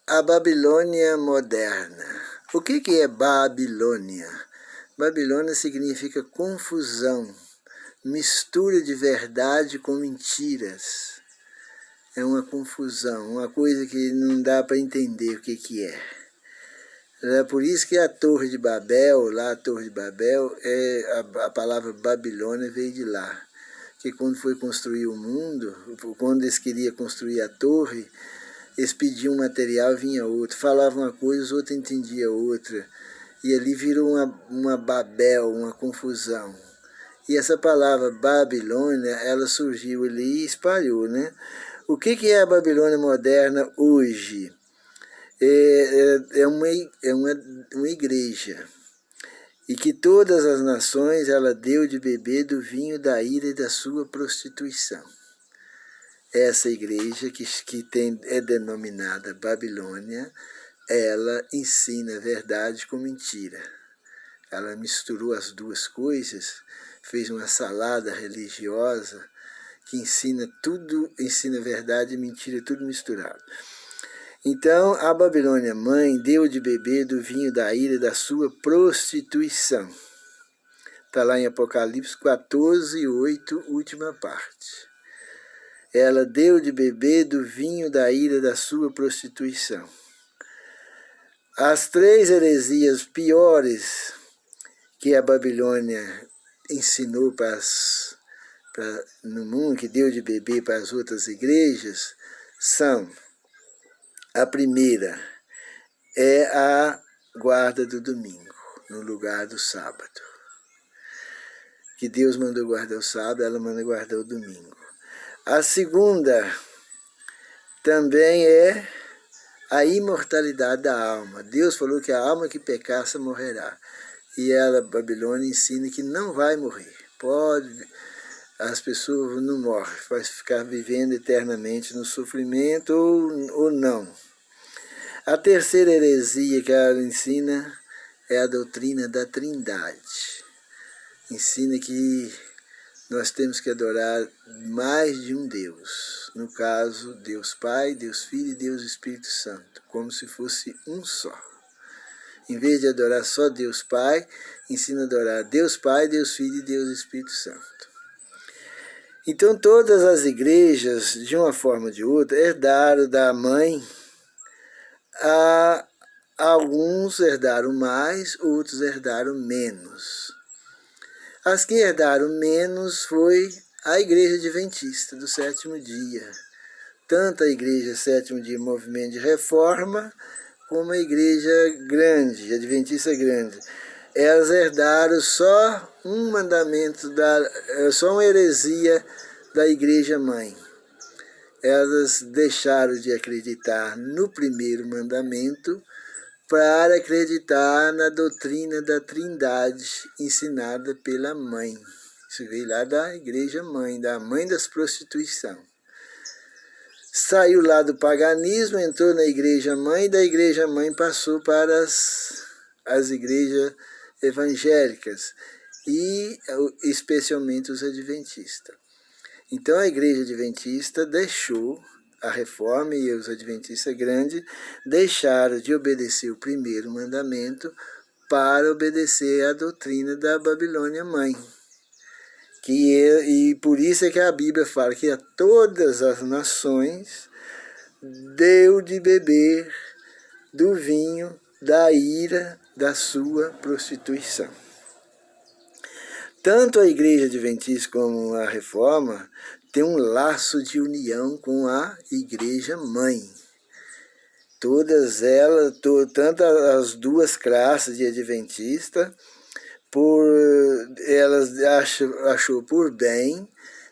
A Babilônia moderna. O que é Babilônia? Babilônia significa confusão, mistura de verdade com mentiras. É uma confusão, uma coisa que não dá para entender o que é. É por isso que a Torre de Babel, lá a Torre de Babel, a palavra Babilônia veio de lá. Que quando foi construir o mundo, quando eles queriam construir a torre, eles pediam um material e vinha outro. Falavam uma coisa, os outros entendiam outra. E ali virou uma Babel, uma confusão. E essa palavra Babilônia, ela surgiu ali e espalhou, né? O que é a Babilônia moderna hoje? É uma igreja. E que todas as nações ela deu de beber do vinho da ira e da sua prostituição. Essa igreja que é denominada Babilônia, ela ensina verdade com mentira. Ela misturou as duas coisas, fez uma salada religiosa que ensina tudo, ensina verdade e mentira, tudo misturado. Então, a Babilônia mãe deu de beber do vinho da ira e da sua prostituição. Está lá em Apocalipse 14, 8, última parte. Ela deu de beber do vinho da ira da sua prostituição. As três heresias piores que a Babilônia ensinou no mundo, que deu de beber para as outras igrejas, são: a primeira é a guarda do domingo, no lugar do sábado. Que Deus mandou guardar o sábado, ela manda guardar o domingo. A segunda também é a imortalidade da alma. Deus falou que a alma que pecasse morrerá. E ela, Babilônia, ensina que não vai morrer. As pessoas não morrem, vai ficar vivendo eternamente no sofrimento ou não. A terceira heresia que ela ensina é a doutrina da Trindade. Ensina que nós temos que adorar mais de um Deus. No caso, Deus Pai, Deus Filho e Deus Espírito Santo, como se fosse um só. Em vez de adorar só Deus Pai, ensina a adorar Deus Pai, Deus Filho e Deus Espírito Santo. Então todas as igrejas, de uma forma ou de outra, herdaram da mãe. Alguns herdaram mais, outros herdaram menos. As que herdaram menos foi a Igreja Adventista do Sétimo Dia. Tanto a Igreja Sétimo Dia Movimento de Reforma, como a Igreja Grande, Adventista Grande. Elas herdaram só um mandamento, só uma heresia da Igreja Mãe. Elas deixaram de acreditar no primeiro mandamento para acreditar na doutrina da Trindade ensinada pela mãe. Isso veio lá da Igreja Mãe, da mãe das prostituição. Saiu lá do paganismo, entrou na Igreja Mãe, e da Igreja Mãe passou para as igrejas evangélicas, e especialmente os adventistas. Então a Igreja Adventista deixou a Reforma, e os Adventistas Grandes deixaram de obedecer o primeiro mandamento para obedecer a doutrina da Babilônia Mãe. E por isso é que a Bíblia fala que a todas as nações deu de beber do vinho da ira da sua prostituição. Tanto a Igreja Adventista como a Reforma tem um laço de união com a Igreja Mãe. Todas elas, tanto as duas classes de Adventista, elas achou por bem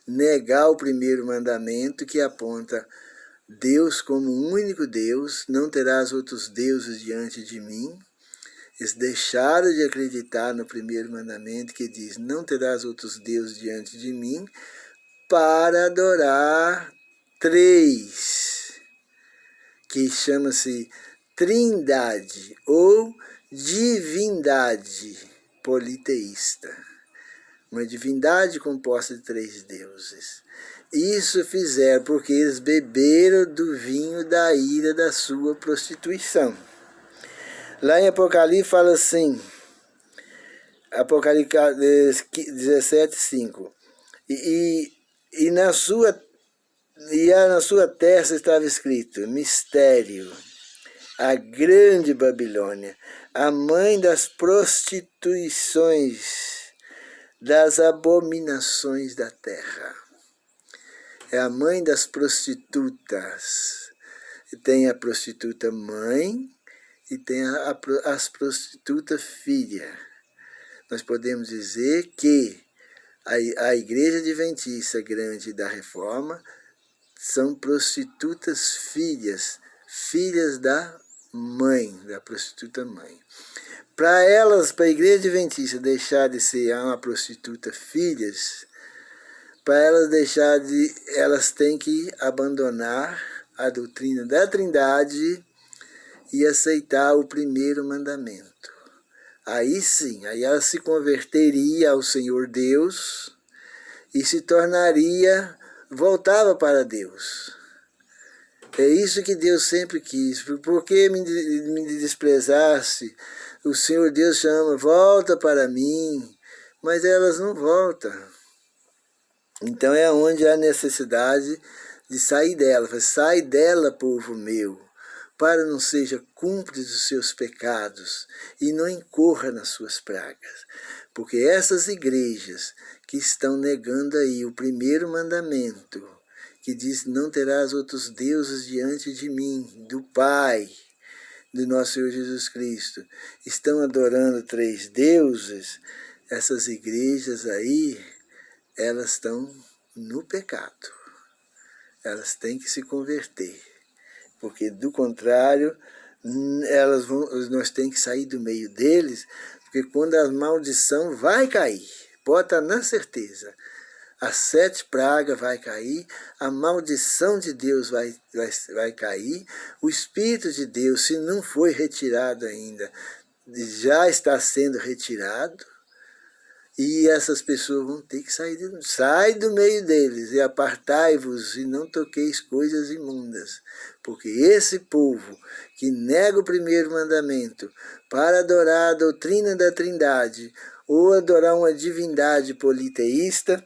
negar o primeiro mandamento, que aponta Deus como um único Deus, não terás outros deuses diante de mim. Eles deixaram de acreditar no primeiro mandamento, que diz, não terás outros deuses diante de mim, para adorar três, que chama-se Trindade ou divindade politeísta. Uma divindade composta de três deuses. Isso fizeram porque eles beberam do vinho da ira da sua prostituição. Lá em Apocalipse fala assim, Apocalipse 17:5. E na sua testa estava escrito: mistério, a grande Babilônia, a mãe das prostituições, das abominações da terra. É a mãe das prostitutas. Tem a prostituta mãe e tem as prostitutas filha. Nós podemos dizer que a Igreja Adventista Grande da Reforma são prostitutas filhas, filhas da mãe, da prostituta mãe. Para elas, para a Igreja Adventista deixar de ser uma prostituta filhas, para elas têm que abandonar a doutrina da Trindade e aceitar o primeiro mandamento. Aí sim, aí ela se converteria ao Senhor Deus e se tornaria, voltava para Deus. É isso que Deus sempre quis. Por que me desprezaste? O Senhor Deus chama, volta para mim, mas elas não voltam. Então é onde há necessidade de sair dela. Sai dela, povo meu, para não seja cúmplice dos seus pecados e não incorra nas suas pragas. Porque essas igrejas que estão negando aí o primeiro mandamento, que diz: não terás outros deuses diante de mim, do Pai, do nosso Senhor Jesus Cristo, estão adorando 3 deuses, essas igrejas aí, elas estão no pecado. Elas têm que se converter, porque do contrário, nós temos que sair do meio deles, porque quando a maldição vai cair, pode estar na certeza, as 7 pragas vai cair, a maldição de Deus vai cair, o Espírito de Deus, se não foi retirado ainda, já está sendo retirado, e essas pessoas vão ter que sair do meio deles, e apartai-vos e não toqueis coisas imundas, porque esse povo que nega o primeiro mandamento para adorar a doutrina da Trindade, ou adorar uma divindade politeísta,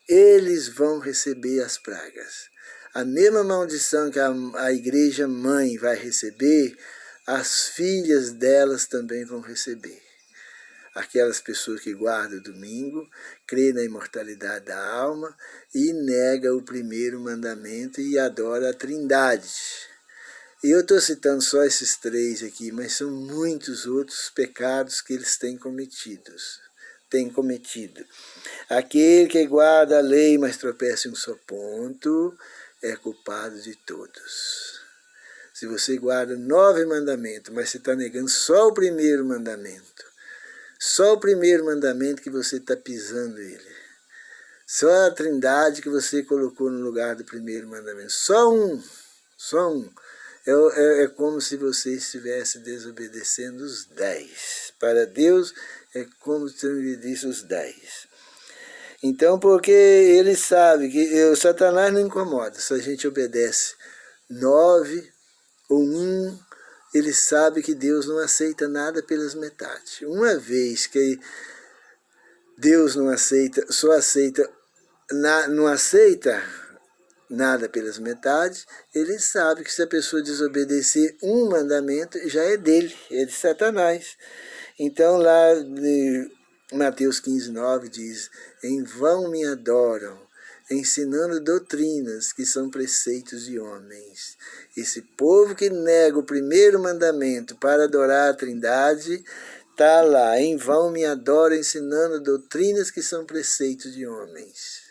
eles vão receber as pragas. A mesma maldição que a igreja mãe vai receber, as filhas delas também vão receber. Aquelas pessoas que guardam o domingo, crê na imortalidade da alma e nega o primeiro mandamento e adora a Trindade. Eu estou citando só esses 3 aqui, mas são muitos outros pecados que eles têm cometido. Aquele que guarda a lei, mas tropeça em um só ponto, é culpado de todos. Se você guarda 9 mandamentos, mas você está negando só o primeiro mandamento, só o primeiro mandamento que você está pisando ele, só a Trindade que você colocou no lugar do primeiro mandamento, só um, é como se você estivesse desobedecendo os 10. Para Deus é como se ele disse os 10. Então, porque ele sabe que o Satanás não incomoda se a gente obedece 9 ou 1, ele sabe que Deus não aceita nada pelas metades. Uma vez que Deus não aceita nada pelas metades, ele sabe que se a pessoa desobedecer um mandamento, já é dele, é de Satanás. Então lá em Mateus 15:9 diz: em vão me adoram, ensinando doutrinas que são preceitos de homens. Esse povo que nega o primeiro mandamento para adorar a Trindade, está lá: em vão me adoram, ensinando doutrinas que são preceitos de homens.